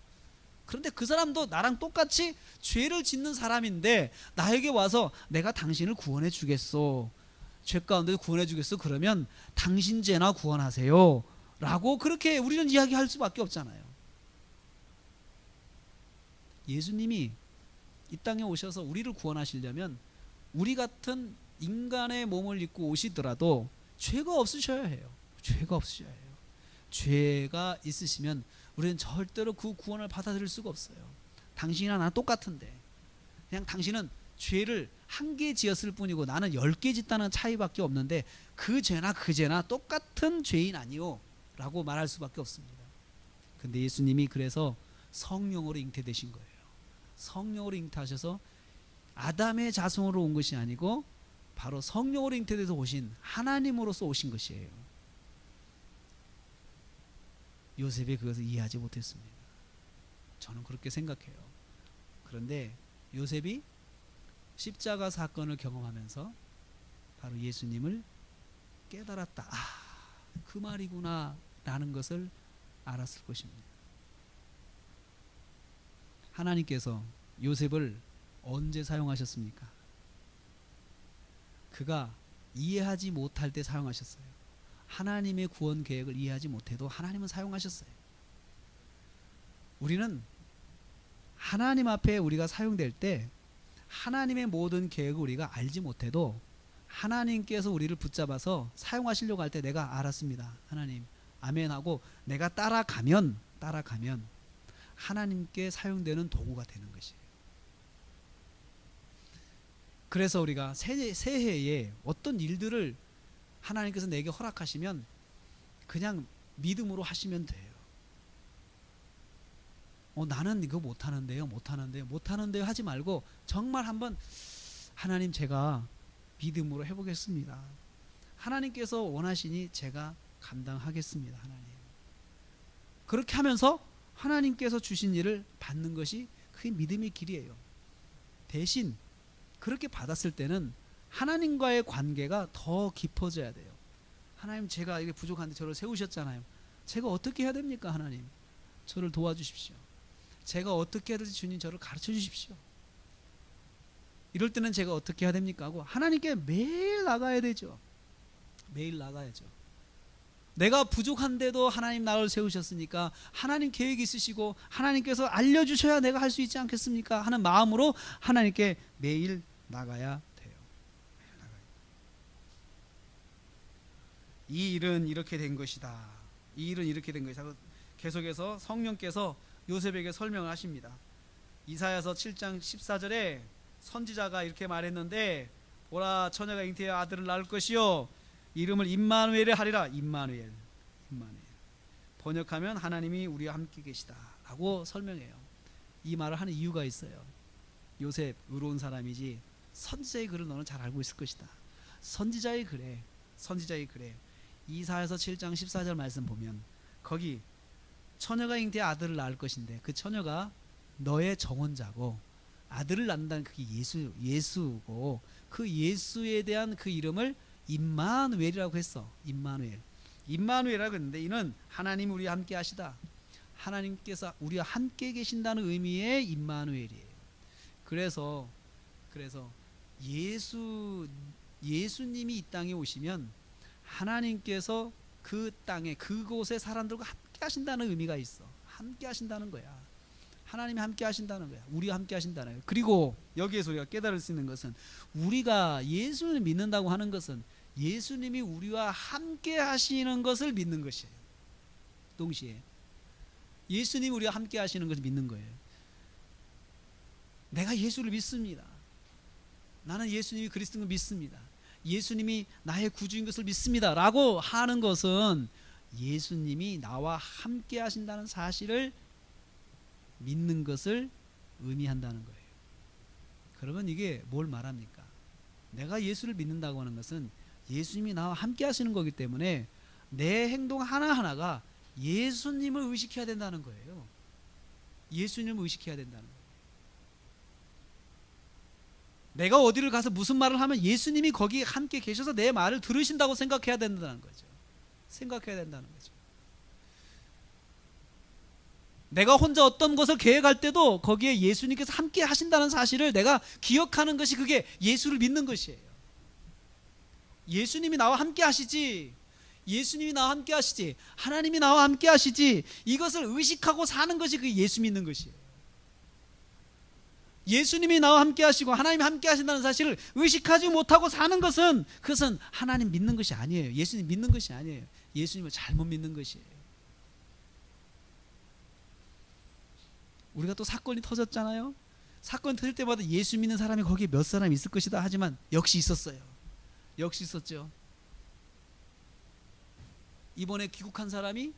그런데 그 사람도 나랑 똑같이 죄를 짓는 사람인데 나에게 와서, 내가 당신을 구원해 주겠소, 죄 가운데 구원해 주겠소, 그러면 당신 죄나 구원하세요 라고 그렇게 우리는 이야기할 수밖에 없잖아요. 예수님이 이 땅에 오셔서 우리를 구원하시려면 우리 같은 인간의 몸을 입고 오시더라도 죄가 없으셔야 해요. 죄가 없으셔야 해요. 죄가 있으시면 우리는 절대로 그 구원을 받아들일 수가 없어요. 당신이나 나는 똑같은데, 그냥 당신은 죄를 한 개 지었을 뿐이고 나는 10개 짓다는 차이밖에 없는데 그 죄나 그 죄나 똑같은 죄인 아니요 라고 말할 수밖에 없습니다. 근데 예수님이 그래서 성령으로 잉태되신 거예요. 성령으로 잉태하셔서 아담의 자손으로 온 것이 아니고 바로 성령으로 잉태돼서 오신 하나님으로서 오신 것이에요. 요셉이 그것을 이해하지 못했습니다. 저는 그렇게 생각해요. 그런데 요셉이 십자가 사건을 경험하면서 바로 예수님을 깨달았다. 그 말이구나 라는 것을 알았을 것입니다. 하나님께서 요셉을 언제 사용하셨습니까? 그가 이해하지 못할 때 사용하셨어요. 하나님의 구원 계획을 이해하지 못해도 하나님은 사용하셨어요. 우리는 하나님 앞에 우리가 사용될 때 하나님의 모든 계획을 우리가 알지 못해도 하나님께서 우리를 붙잡아서 사용하시려고 할 때 내가 알았습니다. 하나님 아멘 하고 내가 따라가면 하나님께 사용되는 도구가 되는 것이에요. 그래서 우리가 새해에 어떤 일들을 하나님께서 내게 허락하시면 그냥 믿음으로 하시면 돼요. 나는 이거 못하는데요 하지 말고 정말 한번 하나님 제가 믿음으로 해보겠습니다. 하나님께서 원하시니 제가 감당하겠습니다. 하나님. 그렇게 하면서 하나님께서 주신 일을 받는 것이 그게 믿음의 길이에요. 대신 그렇게 받았을 때는 하나님과의 관계가 더 깊어져야 돼요. 하나님 제가 이게 부족한데 저를 세우셨잖아요. 제가 어떻게 해야 됩니까? 하나님 저를 도와주십시오. 제가 어떻게 해야 될지 주님 저를 가르쳐 주십시오. 이럴 때는 제가 어떻게 해야 됩니까? 하고 하나님께 매일 나가야 되죠. 매일 나가야죠. 내가 부족한데도 하나님 나를 세우셨으니까 하나님 계획이 있으시고 하나님께서 알려주셔야 내가 할 수 있지 않겠습니까? 하는 마음으로 하나님께 매일 나가야 돼요. 이 일은 이렇게 된 것이다. 이 일은 이렇게 된 것이다. 계속해서 성령께서 요셉에게 설명을 하십니다. 이사야서 7장 14절에 선지자가 이렇게 말했는데 보라 처녀가 잉태하여 아들을 낳을 것이요 이름을 임마누엘을 하리라. 임마누엘 번역하면 하나님이 우리와 함께 계시다 라고 설명해요. 이 말을 하는 이유가 있어요. 요셉 의로운 사람이지 선지자의 글을 너는 잘 알고 있을 것이다. 선지자의 글에 이사야서 7장 14절 말씀 보면 거기 처녀가 잉태해 아들을 낳을 것인데 그 처녀가 너의 정혼자고 아들을 낳는다는 그게 예수고 그 예수에 대한 그 이름을 임마누엘이라고 했어. 임마누엘이라고 했는데 이는 하나님이 우리와 함께 하시다. 하나님께서 우리와 함께 계신다는 의미의 임마누엘이에요. 그래서 예수님이 이 땅에 오시면 하나님께서 그 땅에 그곳의 사람들과 함께 하신다는 의미가 있어. 함께 하신다는 거야. 하나님이 함께 하신다는 거야. 우리와 함께 하신다는 거야. 그리고 여기에서 우리가 깨달을 수 있는 것은 우리가 예수를 믿는다고 하는 것은 예수님이 우리와 함께 하시는 것을 믿는 것이에요. 동시에 예수님이 우리와 함께 하시는 것을 믿는 거예요. 내가 예수를 믿습니다. 나는 예수님이 그리스도를 믿습니다. 예수님이 나의 구주인 것을 믿습니다 라고 하는 것은 예수님이 나와 함께 하신다는 사실을 믿는 것을 의미한다는 거예요. 그러면 이게 뭘 말합니까? 내가 예수를 믿는다고 하는 것은 예수님이 나와 함께 하시는 거기 때문에 내 행동 하나하나가 예수님을 의식해야 된다는 거예요. 예수님을 의식해야 된다는 거예요. 내가 어디를 가서 무슨 말을 하면 예수님이 거기 함께 계셔서 내 말을 들으신다고 생각해야 된다는 거죠. 내가 혼자 어떤 것을 계획할 때도 거기에 예수님께서 함께 하신다는 사실을 내가 기억하는 것이 그게 예수를 믿는 것이에요. 예수님이 나와 함께 하시지, 하나님이 나와 함께 하시지, 이것을 의식하고 사는 것이 그게 예수 믿는 것이에요. 예수님이 나와 함께 하시고 하나님이 함께 하신다는 사실을 의식하지 못하고 사는 것은 그것은 하나님 믿는 것이 아니에요. 예수님 믿는 것이 아니에요. 예수님을 잘못 믿는 것이에요. 우리가 또 사건이 터졌잖아요. 사건 터질 때마다 예수 믿는 사람이 거기에 몇 사람 있을 것이다 하지만 역시 있었어요. 역시 있었죠. 이번에 귀국한 사람이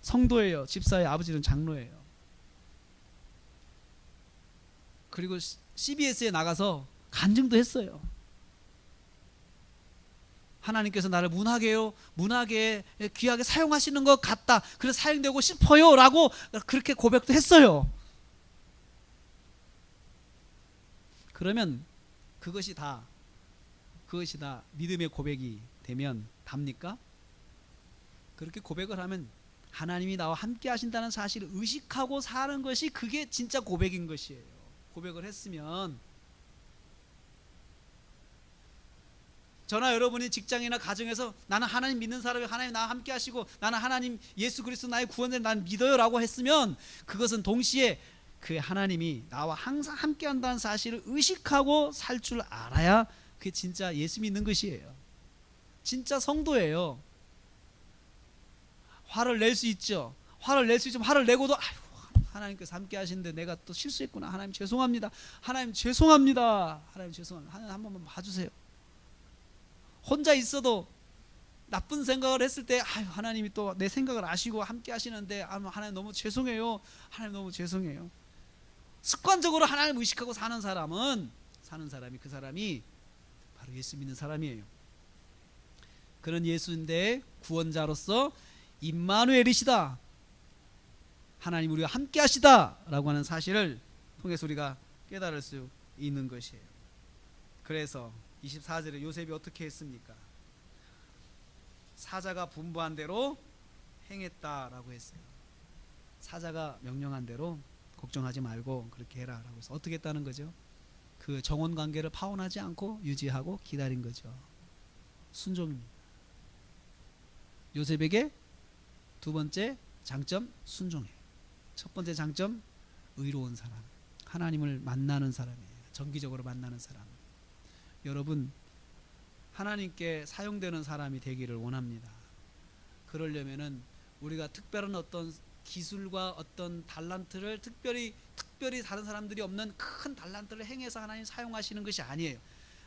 성도예요. 집사의 아버지는 장로예요. 그리고 CBS에 나가서 간증도 했어요. 하나님께서 나를 문학에 귀하게 사용하시는 것 같다. 그래서 사용되고 싶어요 라고 그렇게 고백도 했어요. 그러면 그것이 다 믿음의 고백이 되면 답니까? 그렇게 고백을 하면 하나님이 나와 함께 하신다는 사실을 의식하고 사는 것이 그게 진짜 고백인 것이에요. 고백을 했으면 저나 여러분이 직장이나 가정에서 나는 하나님 믿는 사람이 하나님 나와 함께 하시고 나는 하나님 예수 그리스도 나의 구원자를 난 믿어요 라고 했으면 그것은 동시에 그 하나님이 나와 항상 함께 한다는 사실을 의식하고 살 줄 알아야 그게 진짜 예수 믿는 것이에요. 진짜 성도예요. 화를 낼 수 있죠. 화를 낼 수 있지만 화를 내고도 하나님께서 함께 하시는데 내가 또 실수했구나. 하나님 죄송합니다. 하나님 죄송합니다. 하나님 죄송합니다. 하나님 한 번만 봐주세요. 혼자 있어도 나쁜 생각을 했을 때 하나님이 또 내 생각을 아시고 함께 하시는데 하나님 너무 죄송해요. 하나님 너무 죄송해요. 습관적으로 하나님을 의식하고 사는 사람이 그 사람이 바로 예수 믿는 사람이에요. 그런 예수인데 구원자로서 임마누엘이시다. 하나님 우리와 함께 하시다 라고 하는 사실을 통해서 우리가 깨달을 수 있는 것이에요. 그래서 24절에 요셉이 어떻게 했습니까? 사자가 분부한 대로 행했다라고 했어요. 사자가 명령한 대로 걱정하지 말고 그렇게 해라 라고 해서 어떻게 했다는 거죠? 그 정원 관계를 파혼하지 않고 유지하고 기다린 거죠. 순종입니다. 요셉에게 두 번째 장점 순종해. 첫 번째 장점 의로운 사람, 하나님을 만나는 사람이에요. 정기적으로 만나는 사람. 여러분 하나님께 사용되는 사람이 되기를 원합니다. 그러려면은 우리가 특별한 어떤 기술과 어떤 달란트를 특별히 다른 사람들이 없는 큰 달란트를 행해서 하나님 사용하시는 것이 아니에요.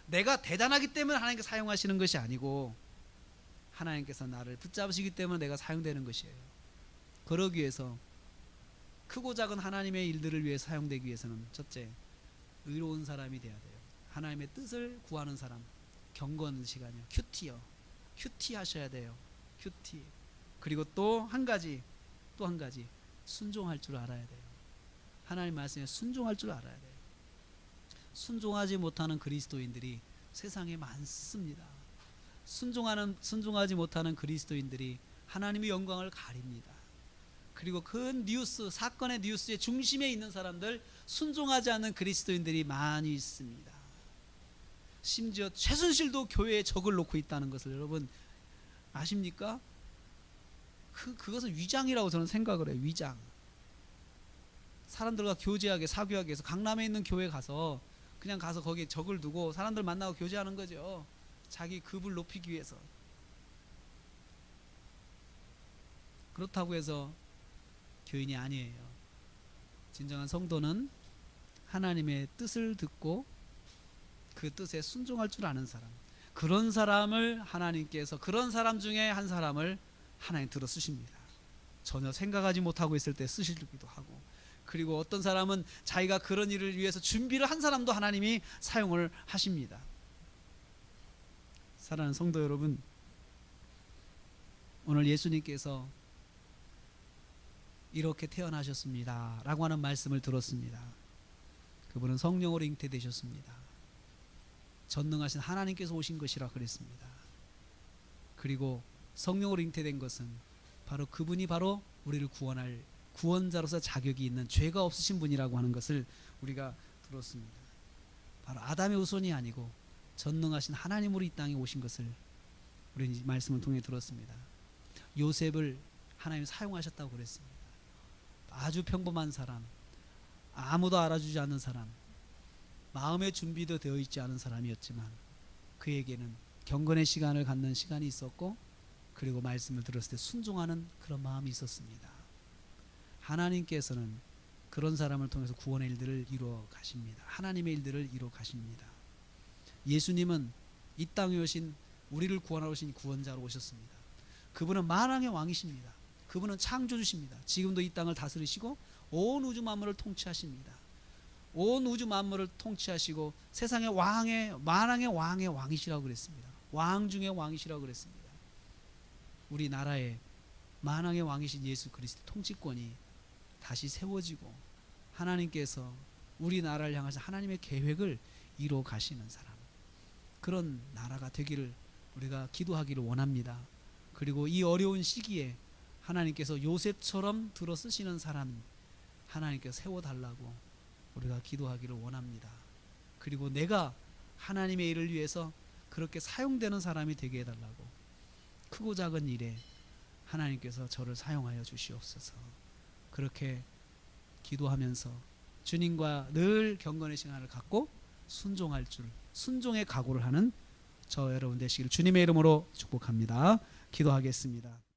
내가 대단하기 때문에 하나님께 사용하시는 것이 아니고 하나님께서 나를 붙잡으시기 때문에 내가 사용되는 것이에요. 그러기 위해서 크고 작은 하나님의 일들을 위해 사용되기 위해서는 첫째 의로운 사람이 돼야 돼요. 하나님의 뜻을 구하는 사람, 경건한 시간이요. 큐티 하셔야 돼요. 큐티. 그리고 또 한 가지 순종할 줄 알아야 돼요. 하나님 말씀에 순종할 줄 알아야 돼요. 순종하지 못하는 그리스도인들이 세상에 많습니다. 순종하지 못하는 그리스도인들이 하나님의 영광을 가립니다. 그리고 큰 뉴스, 사건의 뉴스의 중심에 있는 사람들, 순종하지 않는 그리스도인들이 많이 있습니다. 심지어 최순실도 교회에 적을 놓고 있다는 것을 여러분 아십니까? 그것은 위장이라고 저는 생각을 해요. 위장. 사람들과 교제하게 사교하게 해서 강남에 있는 교회 가서 그냥 가서 거기에 적을 두고 사람들 만나고 교제하는 거죠. 자기 급을 높이기 위해서. 그렇다고 해서 교인이 아니에요. 진정한 성도는 하나님의 뜻을 듣고 그 뜻에 순종할 줄 아는 사람, 그런 사람을 하나님께서 그런 사람 중에 한 사람을 하나님 들어 쓰십니다. 전혀 생각하지 못하고 있을 때 쓰시기도 하고, 그리고 어떤 사람은 자기가 그런 일을 위해서 준비를 한 사람도 하나님이 사용을 하십니다. 사랑하는 성도 여러분, 오늘 예수님께서 이렇게 태어나셨습니다 라고 하는 말씀을 들었습니다. 그분은 성령으로 잉태되셨습니다. 전능하신 하나님께서 오신 것이라 그랬습니다. 그리고 성령으로 잉태된 것은 바로 그분이 바로 우리를 구원할 구원자로서 자격이 있는 죄가 없으신 분이라고 하는 것을 우리가 들었습니다. 바로 아담의 후손이 아니고 전능하신 하나님으로 이 땅에 오신 것을 우리는 이 말씀을 통해 들었습니다. 요셉을 하나님이 사용하셨다고 그랬습니다. 아주 평범한 사람, 아무도 알아주지 않는 사람, 마음의 준비도 되어 있지 않은 사람이었지만 그에게는 경건의 시간을 갖는 시간이 있었고, 그리고 말씀을 들었을 때 순종하는 그런 마음이 있었습니다. 하나님께서는 그런 사람을 통해서 구원의 일들을 이루어 가십니다. 하나님의 일들을 이루어 가십니다. 예수님은 이 땅에 오신 우리를 구원하러 오신 구원자로 오셨습니다. 그분은 만왕의 왕이십니다. 그분은 창조주십니다. 지금도 이 땅을 다스리시고 온 우주 만물을 통치하십니다. 온 우주 만물을 통치하시고 세상의 만왕의 왕의 왕이시라고 그랬습니다. 왕 중의 왕이시라고 그랬습니다. 우리나라의 만왕의 왕이신 예수 그리스도 통치권이 다시 세워지고 하나님께서 우리나라를 향해서 하나님의 계획을 이루어 가시는 사람, 그런 나라가 되기를 우리가 기도하기를 원합니다. 그리고 이 어려운 시기에 하나님께서 요셉처럼 들어 쓰시는 사람 하나님께서 세워달라고 우리가 기도하기를 원합니다. 그리고 내가 하나님의 일을 위해서 그렇게 사용되는 사람이 되게 해달라고, 크고 작은 일에 하나님께서 저를 사용하여 주시옵소서. 그렇게 기도하면서 주님과 늘 경건의 시간을 갖고 순종할 줄, 순종의 각오를 하는 저 여러분 되시길 주님의 이름으로 축복합니다. 기도하겠습니다.